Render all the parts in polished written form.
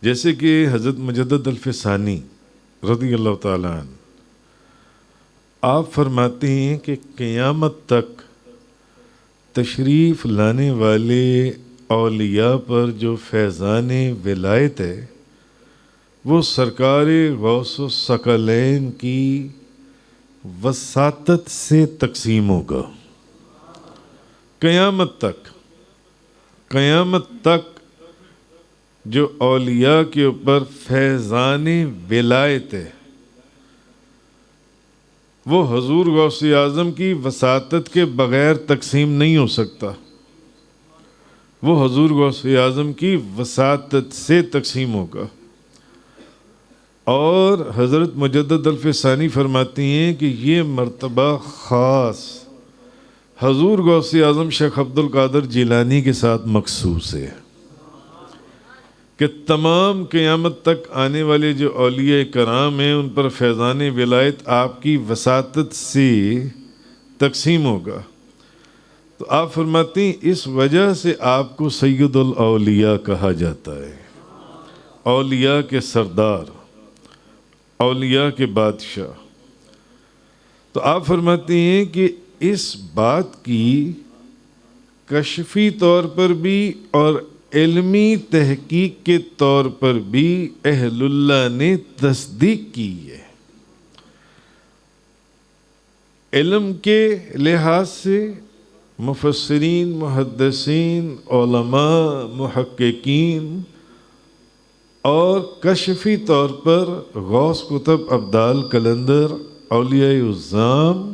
جیسے کہ حضرت مجدد الفسانی رضی اللہ تعالیٰ عنہ آپ فرماتے ہیں کہ قیامت تک تشریف لانے والے اولیاء پر جو فیضان ولایت ہے وہ سرکار غوث الثقلین کی وساطت سے تقسیم ہوگا۔ قیامت تک جو اولیاء کے اوپر فیضان ولایت ہے وہ حضور غوث اعظم کی وساطت کے بغیر تقسیم نہیں ہو سکتا، وہ حضور غوث اعظم کی وساطت سے تقسیم ہوگا۔ اور حضرت مجدد الفسانی فرماتی ہیں کہ یہ مرتبہ خاص حضور غوث اعظم شیخ عبد القادر جیلانی کے ساتھ مخصوص ہے کہ تمام قیامت تک آنے والے جو اولیاء کرام ہیں ان پر فیضان ولایت آپ کی وساطت سے تقسیم ہوگا۔ تو آپ فرماتے ہیں اس وجہ سے آپ کو سید الاولیاء کہا جاتا ہے، اولیاء کے سردار، اولیاء کے بادشاہ۔ تو آپ فرماتے ہیں کہ اس بات کی کشفی طور پر بھی اور علمی تحقیق کے طور پر بھی اہل اللہ نے تصدیق کی ہے۔ علم کے لحاظ سے مفسرین، محدثین، علماء، محققین اور کشفی طور پر غوث قطب ابدال قلندر اولیاء اعظام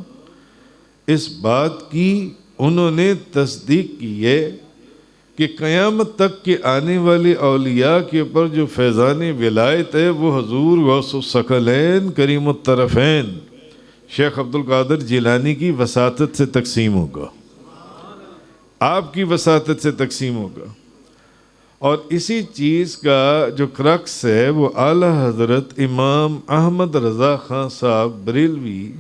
اس بات کی انہوں نے تصدیق کی ہے کہ قیامت تک کے آنے والے اولیاء کے اوپر جو فیضان ولایت ہے وہ حضور غوث الثقلین کریم الطرفین شیخ عبد القادر جیلانی کی وساطت سے تقسیم ہوگا، آپ کی وساطت سے تقسیم ہوگا۔ اور اسی چیز کا جو کرکس ہے وہ اعلیٰ حضرت امام احمد رضا خان صاحب بریلوی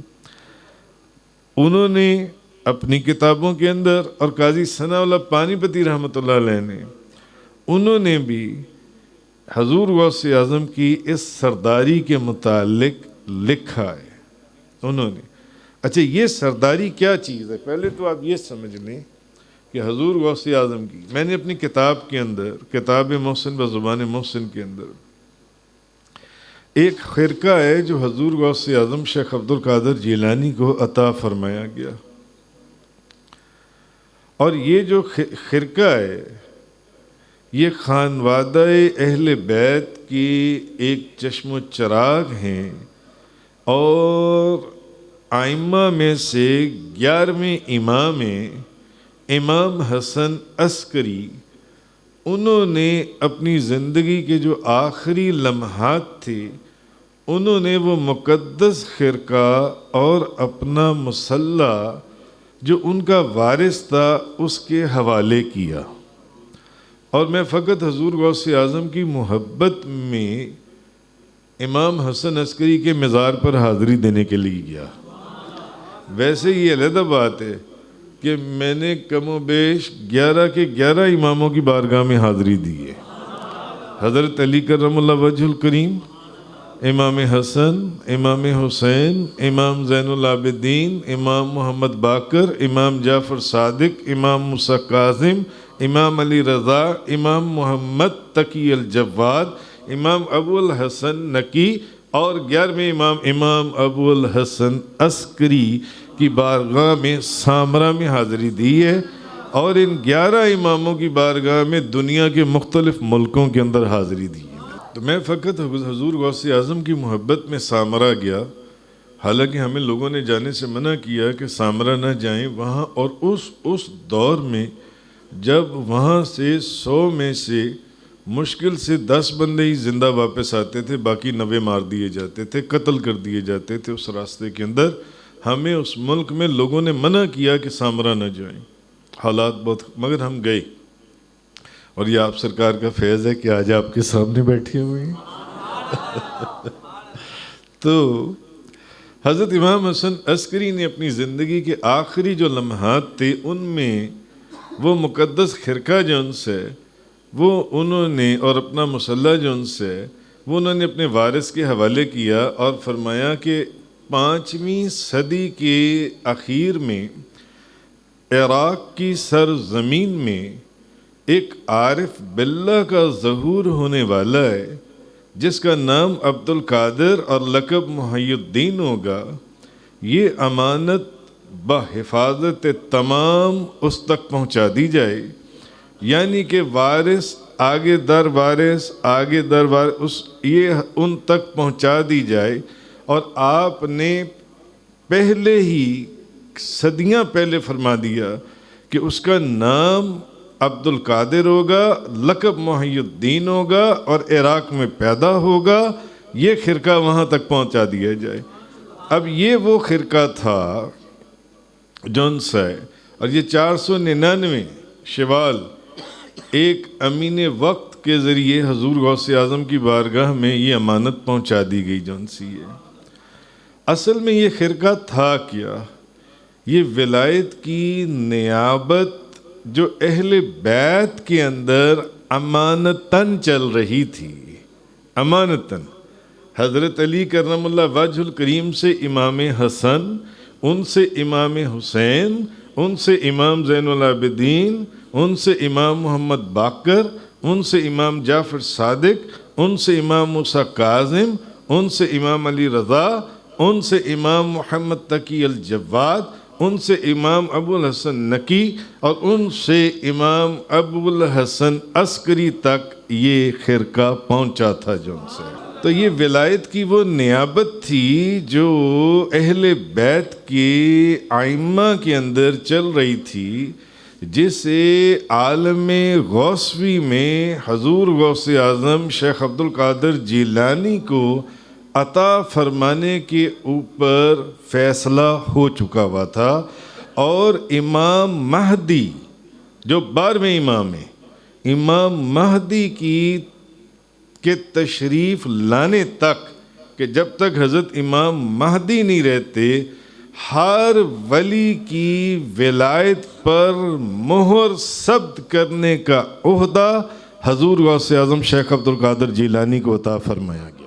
انہوں نے اپنی کتابوں کے اندر اور قاضی ثناء اللہ پانی پتی رحمۃ اللہ علیہ نے انہوں نے بھی حضور غوث اعظم کی اس سرداری کے متعلق لکھا ہے۔ انہوں نے اچھا یہ سرداری کیا چیز ہے، پہلے تو آپ یہ سمجھ لیں کہ حضور غوث اعظم کی میں نے اپنی کتاب کے اندر کتاب محسن بزبان محسن کے اندر ایک خرقہ ہے جو حضور غوث اعظم شیخ عبد القادر جیلانی کو عطا فرمایا گیا، اور یہ جو خرقہ ہے یہ خانوادہ اہل بیت کی ایک چشم و چراغ ہیں، اور ائمہ میں سے 11ویں امام ہیں امام حسن عسکری، انہوں نے اپنی زندگی کے جو آخری لمحات تھے انہوں نے وہ مقدس خرقہ اور اپنا مصلی جو ان کا وارث تھا اس کے حوالے کیا، اور میں فقط حضور غوث اعظم کی محبت میں امام حسن عسکری کے مزار پر حاضری دینے کے لیے گیا۔ ویسے یہ علیحدہ بات ہے کہ میں نے کم و بیش 11 کے 11 اماموں کی بارگاہ میں حاضری دی ہے، حضرت علی کرم اللہ وجہ الکریم، امام حسن، امام حسین، امام زین العابدین، امام محمد باقر، امام جعفر صادق، امام موسیٰ کاظم، امام علی رضا، امام محمد تقی الجواد، امام ابو الحسن نقی، اور 11ویں امام ابو الحسن عسکری کی بارگاہ میں سامرا میں حاضری دی ہے، اور ان 11 اماموں کی بارگاہ میں دنیا کے مختلف ملکوں کے اندر حاضری دی ہے۔ تو میں فقط حضور غوث اعظم کی محبت میں سامرا گیا، حالانکہ ہمیں لوگوں نے جانے سے منع کیا کہ سامرا نہ جائیں وہاں، اور اس دور میں جب وہاں سے 100 میں سے مشکل سے 10 بندے ہی زندہ واپس آتے تھے، باقی 90 مار دیے جاتے تھے، قتل کر دیے جاتے تھے اس راستے کے اندر۔ ہمیں اس ملک میں لوگوں نے منع کیا کہ سامرا نہ جائیں، حالات بہت، مگر ہم گئے، اور یہ آپ سرکار کا فیض ہے کہ آج آپ کے سامنے بیٹھے ہوئے ہیں۔ تو حضرت امام حسن عسکری نے اپنی زندگی کے آخری جو لمحات تھے ان میں وہ مقدس خرقہ جو ان سے وہ انہوں نے اور اپنا مسلح جو ان سے وہ انہوں نے اپنے وارث کے حوالے کیا اور فرمایا کہ 5ویں صدی کے اخیر میں عراق کی سرزمین میں ایک عارف باللہ کا ظہور ہونے والا ہے جس کا نام عبد القادر اور لقب محی الدین ہوگا. یہ امانت بحفاظت تمام اس تک پہنچا دی جائے، یعنی کہ وارث آگے در وارث یہ ان تک پہنچا دی جائے. اور آپ نے پہلے ہی صدیاں پہلے فرما دیا کہ اس کا نام عبد القادر ہوگا، لقب محی الدین ہوگا اور عراق میں پیدا ہوگا. یہ خرقہ وہاں تک پہنچا دیا جائے. اب یہ وہ خرقہ تھا جون سا ہے، اور یہ 499 شوال ایک امین وقت کے ذریعے حضور غوث اعظم کی بارگاہ میں یہ امانت پہنچا دی گئی جون سی ہے. اصل میں یہ خرقہ تھا کیا؟ یہ ولایت کی نیابت جو اہل بیت کے اندر امانتاً چل رہی تھی، امانتاً حضرت علی کرم اللہ وجہ الکریم سے امام حسن، ان سے امام حسین، ان سے امام زین العابدین، ان سے امام محمد باقر، ان سے امام جعفر صادق، ان سے امام موسیٰ کاظم، ان سے امام علی رضا، ان سے امام محمد تقی الجواد، ان سے امام ابو الحسن نقی، اور ان سے امام ابو الحسن عسکری تک یہ خرقہ پہنچا تھا جو ان سے. تو یہ ولایت کی وہ نیابت تھی جو اہل بیت کے ائمہ کے اندر چل رہی تھی، جسے عالم غوثوی میں حضور غوث اعظم شیخ عبد القادر جیلانی کو عطا فرمانے کے اوپر فیصلہ ہو چکا ہوا تھا. اور امام مہدی جو 12ویں امام ہیں، امام مہدی کے تشریف لانے تک، کہ جب تک حضرت امام مہدی نہیں رہتے، ہر ولی کی ولایت پر مہر ثبت کرنے کا عہدہ حضور غوث اعظم شیخ عبد القادر جیلانی کو عطا فرمایا گیا.